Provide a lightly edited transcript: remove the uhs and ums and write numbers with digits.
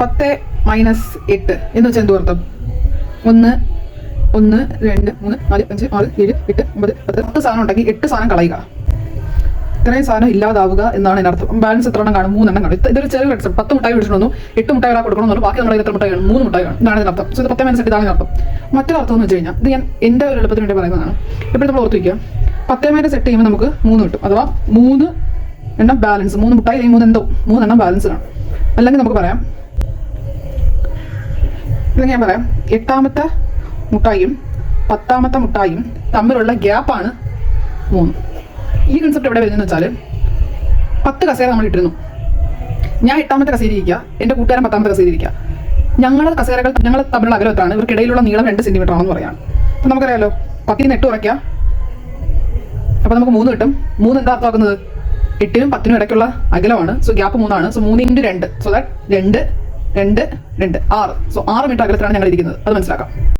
10 minus 8 എന്ന് വെച്ചാൽ എന്ത് അർത്ഥം? 1 1 2 3 4 5 6 7 8 9 10 സാധനം ഉണ്ടെങ്കിൽ 8 സാധനം കളയുക. ഇത്രയും സാധനം ഇല്ലാതാവുക എന്നാണ് അതിനർത്ഥം. ബാലൻസ് എത്ര എണ്ണം കാണും? 3 എണ്ണം കാണും. ഇതൊരു ചെറിയ കൺസെപ്റ്റ്. 10 മുട്ടായി മേടിച്ചിട്ട് വന്നു, 8 മുട്ടായി കൊടുക്കണമെന്നു, ബാക്കി നമ്മുടെ 8 മുട്ടായി കാണും, 3 മുട്ടായി കാണും. ഇതാണ് ഇതിനർത്ഥം. സോ ഇത് 10 മൈനസ് 8 ഇതാണ് ഇതിനർത്ഥം. മറ്റൊരു അർത്ഥം എന്ന് വെച്ച് കഴിഞ്ഞാൽ ഇത് ഞാൻ എൻ്റെ ഒരു എളുപ്പത്തിന് വേണ്ടി പറയുന്നതാണ്. ഇപ്പോൾ നമ്മൾ ഓർത്ത് വയ്ക്കുക, 10 മൈനസ് 8 ചെയ്യുമ്പോൾ നമുക്ക് 3 കിട്ടും. അഥവാ 3 എണ്ണം ബാലൻസ്, 3 മുട്ടായി കഴിയുമ്പോൾ 3 എണ്ണം ബാലൻസ് കാണും. അല്ലെങ്കിൽ നമുക്ക് പറയാം, ഇല്ലെങ്കിൽ ഞാൻ പറയാം, 8ാമത്തെ മുട്ടായും 10ാമത്തെ മുട്ടായും തമ്മിലുള്ള ഗ്യാപ്പാണ് 3. ഈ കൺസെപ്റ്റ് എവിടെ വരുന്നതെന്ന് വെച്ചാൽ, 10 കസേര നമ്മൾ ഇട്ടിരുന്നു. ഞാൻ 8ാമത്തെ കസേര ഇരിക്കുക, എൻ്റെ കൂട്ടുകാരൻ 10ാമത്തെ കസേര ഇരിക്കുക. ഞങ്ങളുടെ കസേരകൾ ഞങ്ങൾ തമ്മിലുള്ള അകലം എത്രയാണ്? ഇവർക്കിടയിലുള്ള നീളം 2 സെന്റിമീറ്റർ ആണെന്ന് പറയാം. അപ്പം നമുക്കറിയാമല്ലോ, 10ൽ നിന്ന് 8 കുറയ്ക്കുക, അപ്പോൾ നമുക്ക് 3 കിട്ടും. 3 എന്താ അർത്ഥമാക്കുന്നത്? 8നും 10നും ഇടയ്ക്കുള്ള അകലമാണ്. സോ ഗ്യാപ്പ് 3 ആണ്. So 3 × 2, so that 2 2 2 6. So 6 metre അകലത്തിലാണ് ഞങ്ങൾ ഇരിക്കുന്നത്. അത് മനസ്സിലാക്കാം.